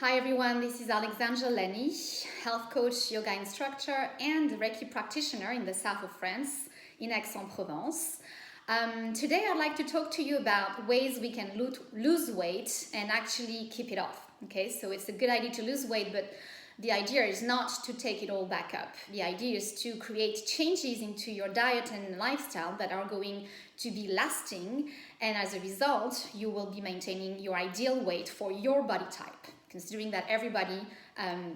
Hi everyone, this is Alexandra Gouteron Le Ny, health coach, yoga instructor, and Reiki practitioner in the south of France, in Aix-en-Provence. Today I'd like to talk to you about ways we can lose weight and actually keep it off. Okay, so it's a good idea to lose weight, but the idea is not to take it all back up. The idea is to create changes into your diet and lifestyle that are going to be lasting, and as a result, you will be maintaining your ideal weight for your body type, considering that everybody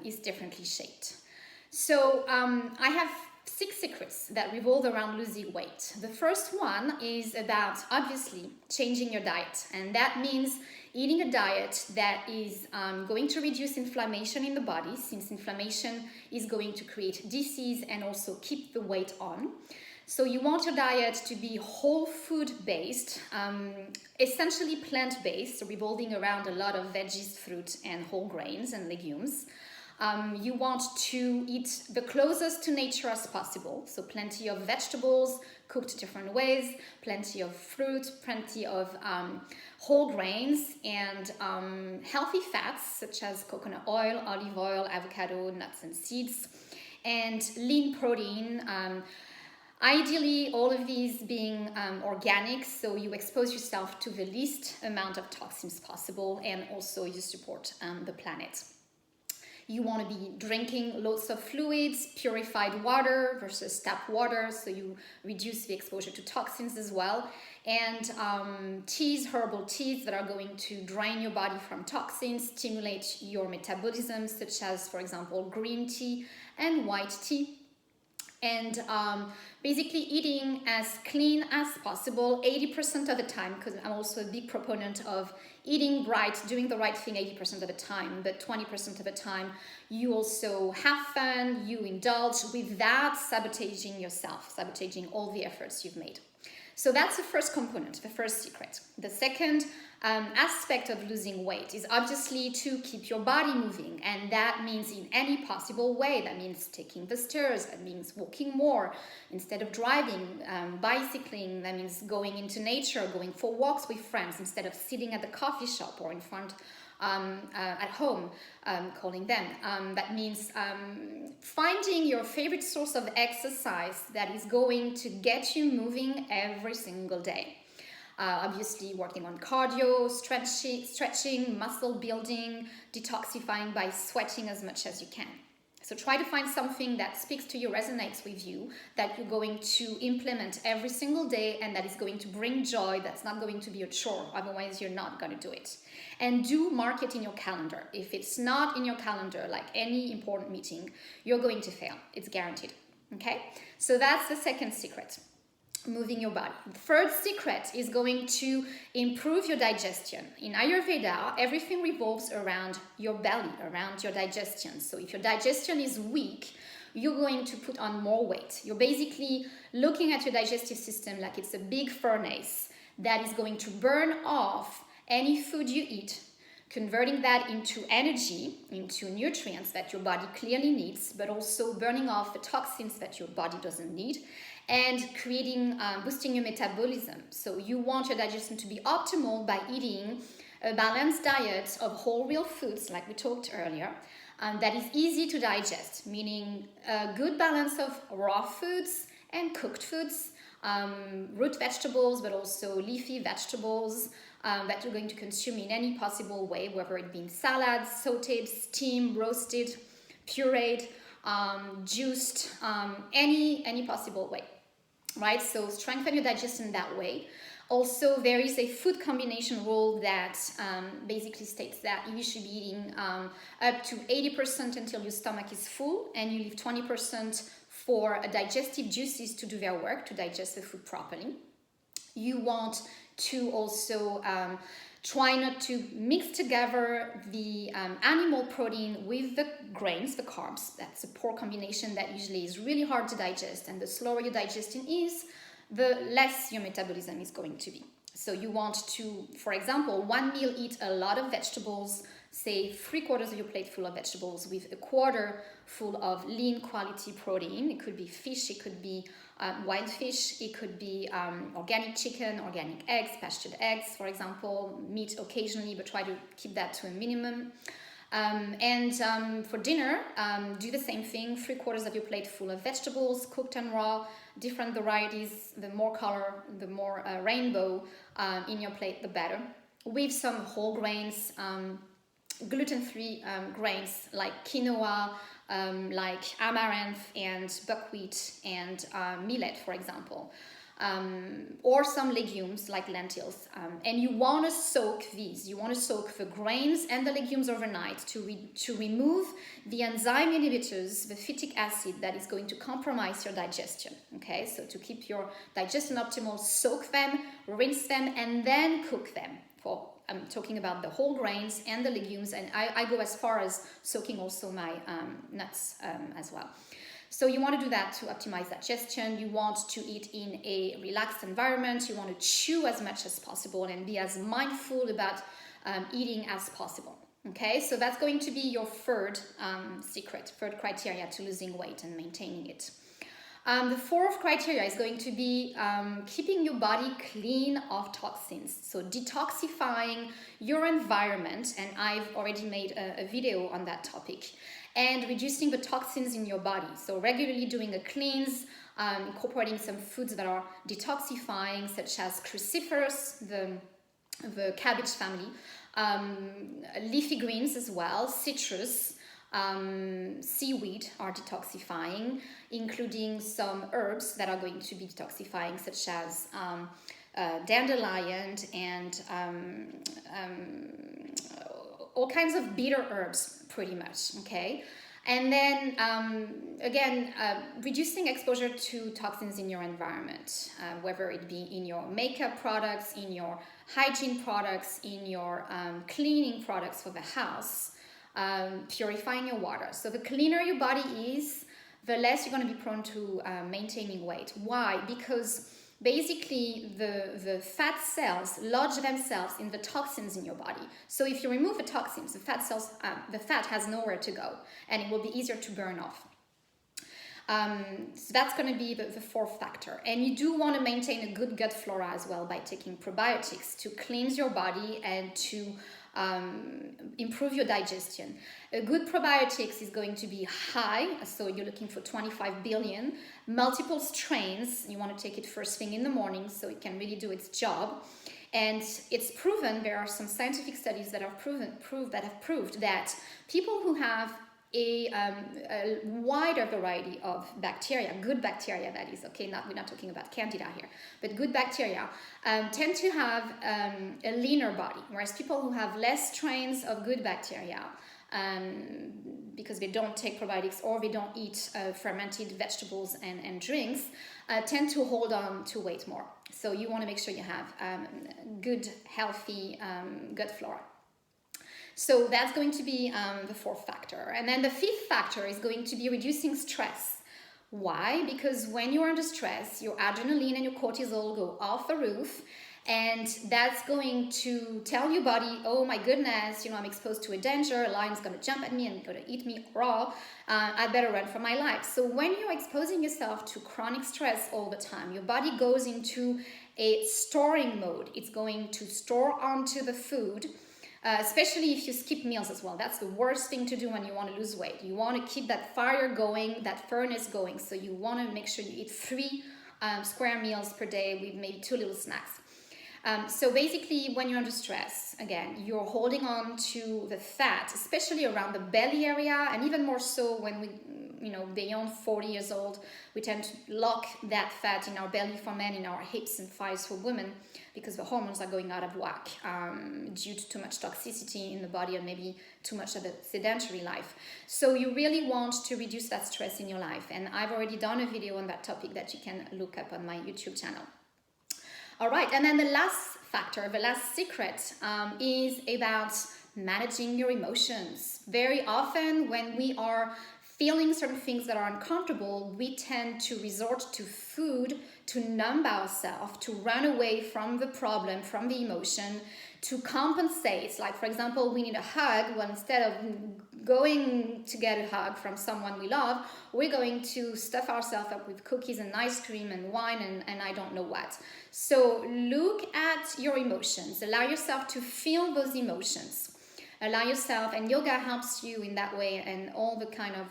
is differently shaped. So I have 6 secrets that revolve around losing weight. The first one is about, obviously, changing your diet. And that means eating a diet that is going to reduce inflammation in the body, since inflammation is going to create disease and also keep the weight on. So you want your diet to be whole food based, essentially plant based, so revolving around a lot of veggies, fruit, and whole grains and legumes. You want to eat the closest to nature as possible, so plenty of vegetables cooked different ways, plenty of fruit, plenty of whole grains, and healthy fats such as coconut oil, olive oil, avocado, nuts and seeds, and lean protein. Ideally, all of these being organic, so you expose yourself to the least amount of toxins possible, and also you support the planet. You want to be drinking lots of fluids, purified water versus tap water, so you reduce the exposure to toxins as well. And teas, herbal teas that are going to drain your body from toxins, stimulate your metabolism, such as, for example, green tea and white tea. And basically eating as clean as possible 80% of the time, because I'm also a big proponent of eating right, doing the right thing 80% of the time, but 20% of the time you also have fun, you indulge without sabotaging yourself, sabotaging all the efforts you've made. So that's the first component, the first secret. The second aspect of losing weight is obviously to keep your body moving, and that means in any possible way. That means taking the stairs, that means walking more instead of driving, bicycling, that means going into nature, going for walks with friends instead of sitting at the coffee shop or in front at home, calling them. That means finding your favorite source of exercise that is going to get you moving every single day. Obviously working on cardio, stretching, muscle building, detoxifying by sweating as much as you can. So try to find something that speaks to you, resonates with you, that you're going to implement every single day and that is going to bring joy, that's not going to be a chore, otherwise you're not going to do it. And do mark it in your calendar. If it's not in your calendar, like any important meeting, you're going to fail. It's guaranteed. Okay? So that's the second secret. Moving your body. The third secret is going to improve your digestion. In Ayurveda, everything revolves around your belly, around your digestion. So if your digestion is weak, you're going to put on more weight. You're basically looking at your digestive system like it's a big furnace that is going to burn off any food you eat, converting that into energy, into nutrients that your body clearly needs, but also burning off the toxins that your body doesn't need, and creating, boosting your metabolism. So you want your digestion to be optimal by eating a balanced diet of whole real foods, like we talked earlier, that is easy to digest, meaning a good balance of raw foods and cooked foods, root vegetables, but also leafy vegetables that you're going to consume in any possible way, whether it be salads, sauteed, steamed, roasted, pureed, juiced, any possible way, right? So strengthen your digestion that way. Also, there is a food combination rule that basically states that you should be eating up to 80% until your stomach is full, and you leave 20% for digestive juices to do their work, to digest the food properly. You want to also try not to mix together the animal protein with the grains, the carbs. That's a poor combination that usually is really hard to digest, and the slower your digestion is, the less your metabolism is going to be. So you want to, for example, one meal eat a lot of vegetables, say 3/4 of your plate full of vegetables with 1/4 full of lean quality protein. It could be fish, it could be wild fish, it could be organic chicken, organic eggs, pastured eggs, for example, meat occasionally, but try to keep that to a minimum. For dinner, do the same thing. 3/4 of your plate full of vegetables, cooked and raw, different varieties. The more color, the more rainbow in your plate, the better. With some whole grains, gluten-free grains like quinoa, like amaranth and buckwheat and millet, for example. Or some legumes like lentils. And you want to soak these. You want to soak the grains and the legumes overnight to remove the enzyme inhibitors, the phytic acid that is going to compromise your digestion. Okay, so to keep your digestion optimal, soak them, rinse them, and then cook them. I'm talking about the whole grains and the legumes, and I go as far as soaking also my nuts as well. So you want to do that to optimize digestion. You want to eat in a relaxed environment. You want to chew as much as possible and be as mindful about eating as possible. Okay, so that's going to be your third third criteria to losing weight and maintaining it. The fourth criteria is going to be keeping your body clean of toxins. So detoxifying your environment, and I've already made a video on that topic. And reducing the toxins in your body. So regularly doing a cleanse, incorporating some foods that are detoxifying, such as cruciferous, the cabbage family, leafy greens as well, citrus, seaweed are detoxifying, including some herbs that are going to be detoxifying, such as dandelion and all kinds of bitter herbs, pretty much, okay? And then, again, reducing exposure to toxins in your environment, whether it be in your makeup products, in your hygiene products, in your cleaning products for the house, purifying your water. So the cleaner your body is, the less you're going to be prone to maintaining weight. Why? Because basically the fat cells lodge themselves in the toxins in your body. So if you remove the toxins, the fat has nowhere to go, and it will be easier to burn off. So that's going to be the fourth factor. And you do want to maintain a good gut flora as well by taking probiotics to cleanse your body and to improve your digestion. A good probiotics is going to be high, so you're looking for 25 billion, multiple strains. You want to take it first thing in the morning so it can really do its job. And it's proven, there are some scientific studies that have proved that people who have a wider variety of bacteria, good bacteria that is, okay, we're not talking about candida here, but good bacteria tend to have a leaner body, whereas people who have less strains of good bacteria, because they don't take probiotics or they don't eat fermented vegetables and drinks, tend to hold on to weight more. So you want to make sure you have good, healthy gut flora. So that's going to be the fourth factor. And then the fifth factor is going to be reducing stress. Why? Because when you're under stress, your adrenaline and your cortisol go off the roof, and that's going to tell your body, oh my goodness, I'm exposed to a danger, a lion's going to jump at me and going to eat me raw, I better run for my life. So when you're exposing yourself to chronic stress all the time, your body goes into a storing mode. It's going to store onto the food, especially if you skip meals as well. That's the worst thing to do when you want to lose weight. You want to keep that fire going, that furnace going. So you want to make sure you eat 3 square meals per day with maybe 2 little snacks. So basically, when you're under stress, again, you're holding on to the fat, especially around the belly area, and even more so when we, beyond 40 years old, we tend to lock that fat in our belly for men, in our hips and thighs for women, because the hormones are going out of whack due to too much toxicity in the body and maybe too much of a sedentary life. So you really want to reduce that stress in your life. And I've already done a video on that topic that you can look up on my YouTube channel. All right, and then the last factor, the last secret is about managing your emotions. Very often when we are feeling certain things that are uncomfortable, we tend to resort to food to numb ourselves, to run away from the problem, from the emotion, to compensate. Like, for example, we need a hug. Well, instead of going to get a hug from someone we love, we're going to stuff ourselves up with cookies and ice cream and wine and I don't know what. So look at your emotions. Allow yourself to feel those emotions. allow yourself, and yoga helps you in that way, and all the kind of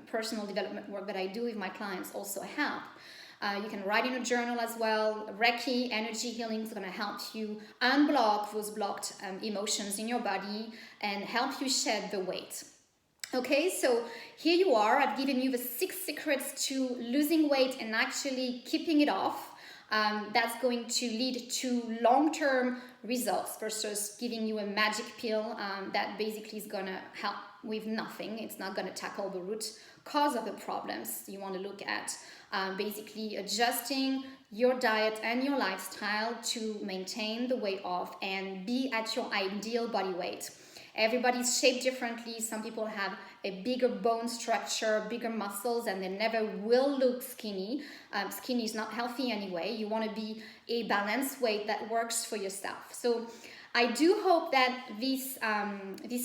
personal development work that I do with my clients also help. You can write in a journal as well. Reiki, energy healing is going to help you unblock those blocked emotions in your body and help you shed the weight. Okay, so here you are. I've given you the 6 secrets to losing weight and actually keeping it off. That's going to lead to long-term results versus giving you a magic pill that basically is going to help with nothing. It's not going to tackle the root cause of the problems. You want to look at basically adjusting your diet and your lifestyle to maintain the weight off and be at your ideal body weight. Everybody's shaped differently. Some people have a bigger bone structure, bigger muscles, and they never will look skinny. Skinny is not healthy anyway. You want to be a balanced weight that works for yourself. So I do hope that these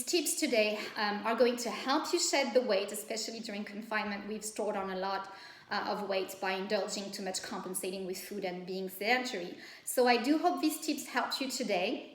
tips today are going to help you shed the weight, especially during confinement. We've stored on a lot of weight by indulging too much, compensating with food, and being sedentary. So I do hope these tips helped you today.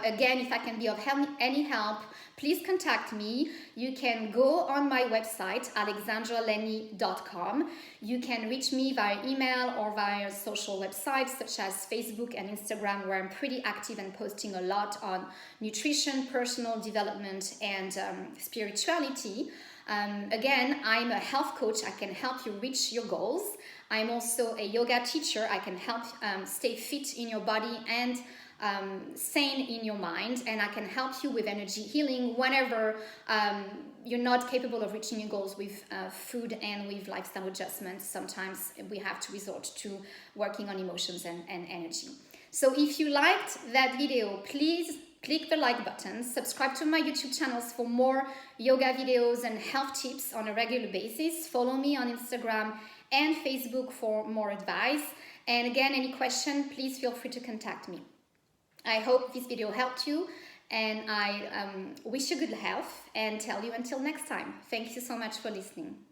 Again, if I can be of any help, please contact me. You can go on my website, alexandraleny.com. You can reach me via email or via social websites such as Facebook and Instagram, where I'm pretty active and posting a lot on nutrition, personal development, and spirituality. Again, I'm a health coach. I can help you reach your goals. I'm also a yoga teacher. I can help stay fit in your body and sane in your mind, and I can help you with energy healing whenever you're not capable of reaching your goals with food and with lifestyle adjustments. Sometimes we have to resort to working on emotions and energy. So if you liked that video, please click the like button, subscribe to my YouTube channels for more yoga videos and health tips on a regular basis. Follow me on Instagram and Facebook for more advice. And again, any question, please feel free to contact me. I hope this video helped you, and I wish you good health and tell you until next time. Thank you so much for listening.